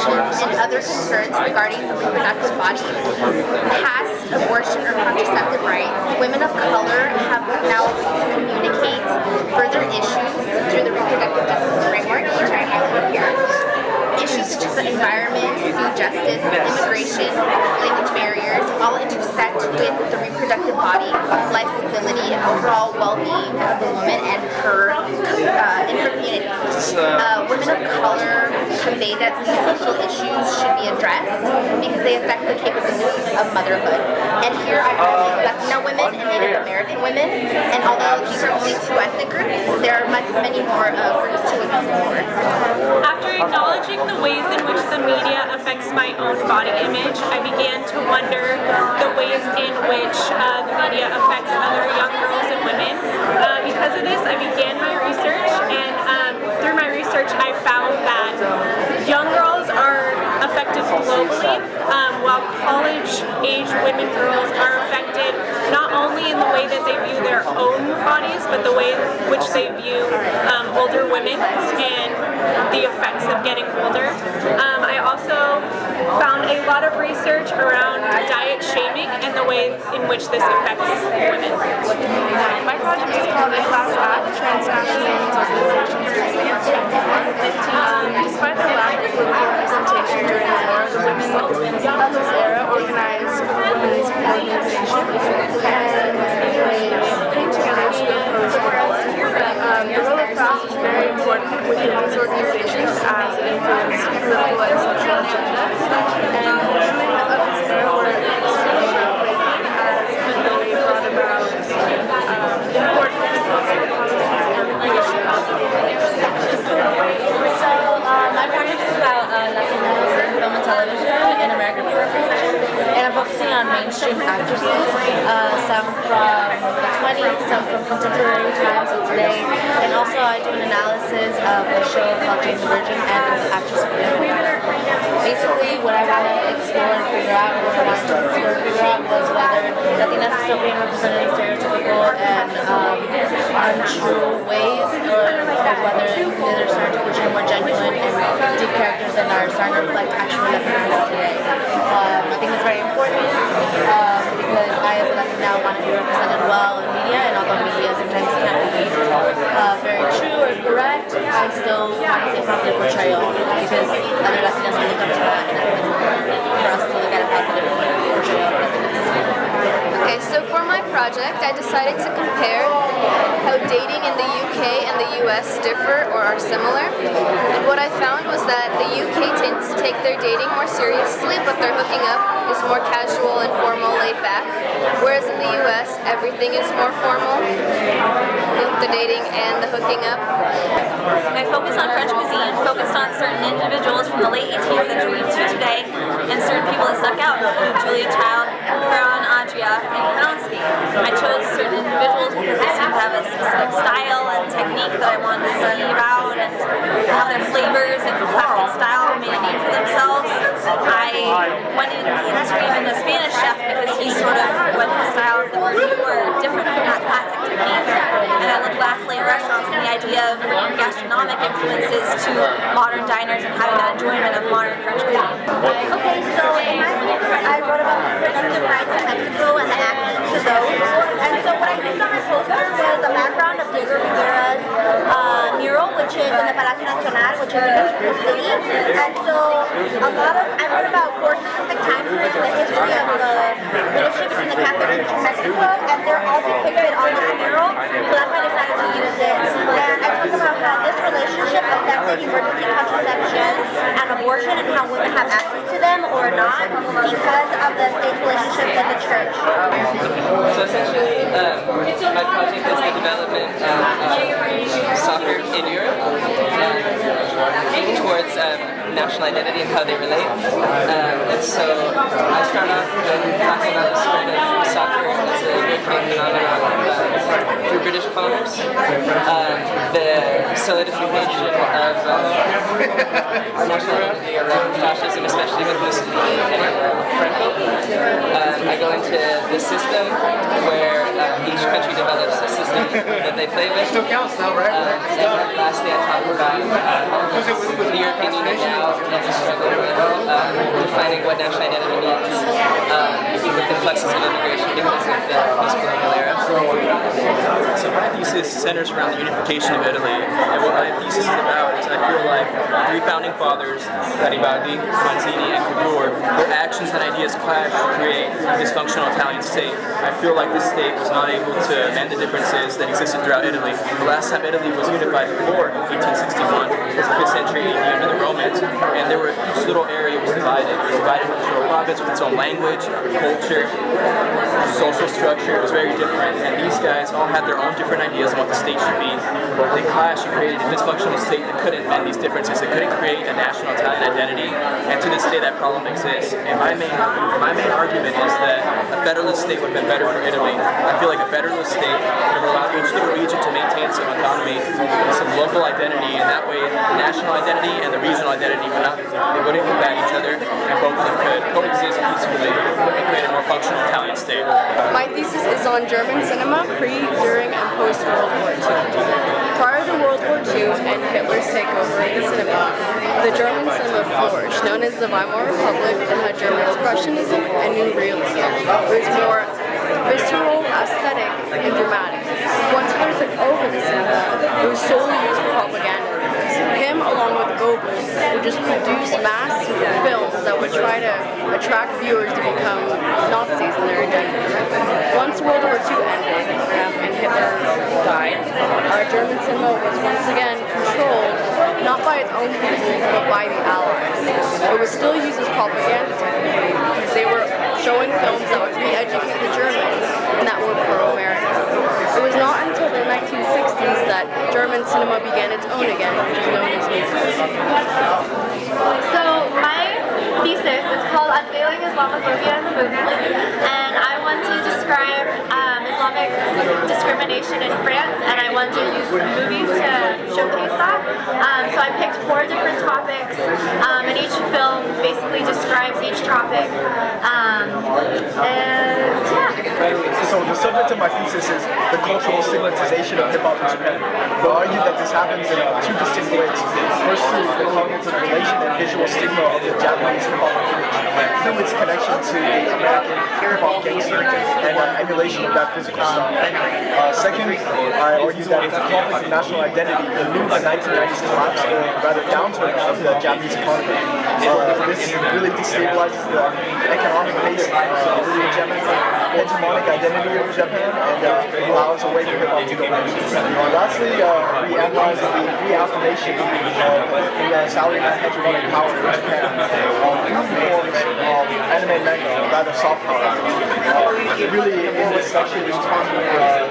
education, and other concerns regarding the reproductive body, past abortion or contraceptive rights, women of color have now communicate further issues through the reproductive justice framework, which I highlight here. Issues such as the environment, food justice, immigration, language barriers all intersect with the reproductive body, life stability, and overall well-being of the woman and her in her community. Women of color convey that these social issues should be addressed because they affect the capabilities of motherhood. And here I have Latino women and Native American women, and although these are only two ethnic groups, there are many more groups to explore. After acknowledging the ways in which the media affects my own body image, I began to wonder the ways in which the media affects other young girls and women. Because of this, I began my research, and through my research, I found that young girls are affected globally, while college-age women girls are affected not only in the way that they view their own bodies, but the way in which they view older women and the effects of getting older. I also found a lot of research around diet shaming and the way in which this affects women. My project is called A Class Act, Transnational Women's Organizations. Despite the lack of political representation during the war, the women of this era organized women's organizations and came together to oppose the war. The role of class was very important within these organizations as it influenced political and social agendas, and women of this era were extremely groundbreaking as they brought about important social policies and innovation. My project is about Latinos in film and television and American representation, and I'm focusing on mainstream actresses, some from the 20s, some from contemporary times and today, and also I do an analysis of a show called Jane the Virgin and an actress of Basically, what I want to explore and figure out, what I wanted to explore and figure out was whether Latinas are still being represented in stereotypical and untrue ways, or whether they're starting to portray more genuine and deep characters that are starting to reflect actual Latinas today. I think it's very important because I, as a Latina, want to be represented well in media, and although media sometimes can't be very true or correct, I still want to see a positive portrayal because other Latinas will look up to that, and I think it's important for us to look at a positive portrayal of Latinas. Okay, so for my project, I decided to compare how dating in the UK and the US differ or are similar. And what I found was that the UK tends to take their dating more seriously, but their hooking up is more casual and formal, laid back. Whereas in the US, everything is more formal, the dating and the hooking up. I focus on French cuisine, focused on certain individuals from the late 18th century to today, and certain people that stuck out, Julia Child, Ferran Adria, and Polanski. I chose certain individuals because they seem to have a specific style and technique that I wanted to see about, and how their flavors and classic style made a name for themselves. I went into even the Spanish chef because he sort of went in styles that were different from that classic technique. And I looked lastly at restaurants and the idea of bringing gastronomic influences to modern diners and having that enjoyment of modern French cuisine. Okay, so in my paper, I wrote about reproductive rights in Mexico and the access to those. And so what I used on my poster was the background of Diego Rivera's mural, which is in the Palacio Nacional, which is in Mexico City. And so I wrote about 4 specific time periods in the history of the relationship between the Catholic Church and Mexico, and they're all depicted on this mural. So that's why I decided to use it. And I talk about how this relationship affected emergency contraception and abortion, and how women have access to them or not because of the state's relationship with the church. So essentially, my project is the development of soccer in Europe towards national identity and how they relate. And so I start off talking about the spread of soccer as a European phenomenon through British commerce, the solidification of national identity around fascism, especially with Mussolini and Franco. I go into the system where each country develops a system that they play with. Still counts though, right? And then lastly I talk about the European Union now and the struggle with what national identity means with influxes of immigration because of the post-colonial era. So my thesis centers around the unification of Italy, and what my thesis is about is I feel like three founding fathers, Garibaldi, Manzini, and Cavour, their actions and ideas clash to create a dysfunctional Italian state. I feel like this state was not able to mend the differences that existed throughout Italy. The last time Italy was unified before 1861 was the 5th century AD under the Romans, and each little area was divided. It was divided into a province with its own language, culture, social structure. It was very different, and these guys all had their own different ideas on what the state should be. They clashed and created a dysfunctional state that couldn't mend these differences. It couldn't create a national Italian identity, and to this day that problem exists. And my main argument is that a federalist state would have been better for Italy. I feel like a federalist state would have allowed each little region to maintain some autonomy, some local identity, and that way the national identity and the regional identity they wouldn't combat each other, and both of them could coexist peacefully and create a more functional Italian state. My thesis is on German cinema pre, during, and post World War II. Prior to World War II and Hitler's takeover of the cinema, the German cinema flourished. Known as the Weimar Republic, it had German expressionism and new realism. It was more visceral, aesthetic, and dramatic. Once Hitler took over the cinema, it was solely used for propaganda. Him, along with Goebbels, would just produce mass films that would try to attract viewers to become Nazis in their agenda. Once World War II ended and Hitler died, our German cinema was once again controlled not by its own people, but by the Allies. It was still used as propaganda technically because they were showing films that would re-educate the Germans and that were pro-American. It was not until the 1960s that German cinema began its own again, which is known as music. So my thesis is called Unveiling Islamophobia in the Movement, and I want to describe Islamic discrimination in France, and I want to use movies to showcase that. So I picked 4 different topics, and each film basically describes each topic. So the subject of my thesis is the cultural stigmatization of hip-hop in Japan. I argue that this happens in 2 distinct ways. First, through the cognitive relation and visual stigma of the Japanese hip-hop image, through its connection to the American hip-hop gangster and emulation of that physical style. Second, I argue that it's a conflict of national identity in lieu of the 1990s collapse, or rather downturn of the Japanese economy. This really destabilizes the economic base, really hegemonic identity of Japan, and allows a way for hip-hop to go in. Lastly, we analyze the reaffirmation of the salary and hegemonic power in Japan through forms of anime and manga, or rather soft power. Really, in this section, we talk about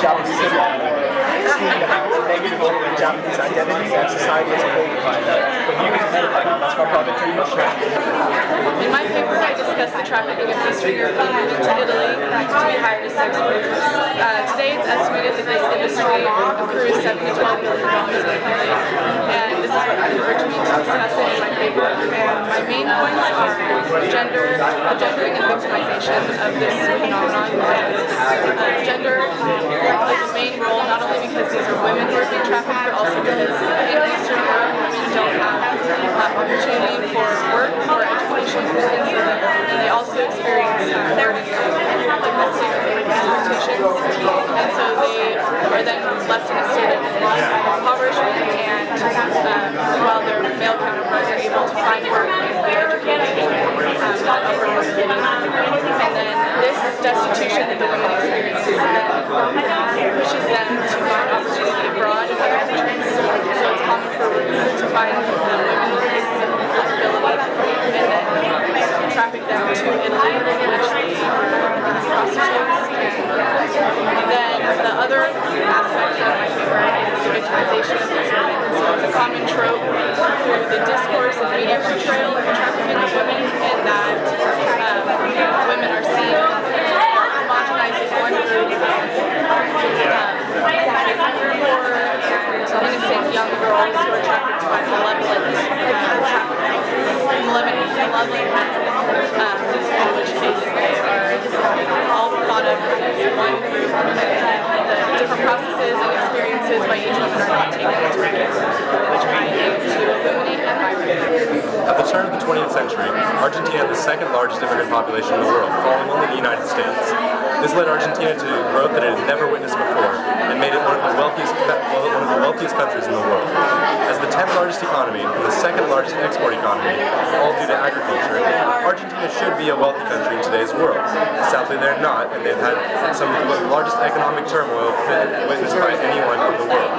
Japanese hip-hop, seeing how it's negative on the Japanese identity and society as a whole. That's my project pretty much. In my paper, I discussed the trafficking of Eastern European women to Italy to be hired as sex workers. Today, it's estimated that this industry accrues $7 to $12 billion annually, and this is what I encouraged me to discuss it in my paper. And my main points are the gendering and victimization of this phenomenon. And gender plays a main role not only because these are women who are being trafficked, but also because in Eastern Europe, women don't have opportunity for work or education, and they also experience domestic expectations, and so they are then left in a state of impoverishment, and while their male counterparts are able to find work and be educated upper working, and then this destitution that the women experience then pushes them to find opportunity abroad in other countries. So it's common for recruiters to find women in places of vulnerability and then traffic them to Italy, which they prostitutes. And then the other aspect of my paper is the victimization of these women. So it's a common trope through the discourse and media portrayal of the trafficking of women, in that women are seen homogenized as one group of poor and innocent young girls who are trafficked by malevolent men, in which case they are all thought of as one group, and the different processes and experiences by each woman are not taken into account, which I aim to illuminate in my paper. At the turn of the 20th century, Argentina had the second largest immigrant population in the world, following only the United States. This led Argentina to growth that it had never witnessed before, and made it one of the wealthiest countries in the world. As the 10th largest economy and the second largest export economy, all due to agriculture, Argentina should be a wealthy country in today's world. Sadly, they're not, and they've had some of the largest economic turmoil witnessed by anyone in the world.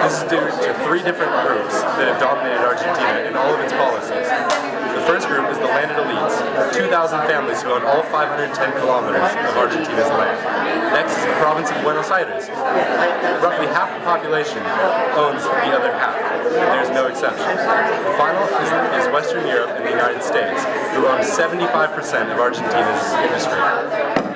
This is due to three different groups that have dominated Argentina in all of its policies. The first group is the landed elites, 2,000 families who own all 510 kilometers of Argentina's land. Next is the province of Buenos Aires. Roughly half the population owns the other half, and there's no exception. The final is Western Europe and the United States, who own 75% of Argentina's industry.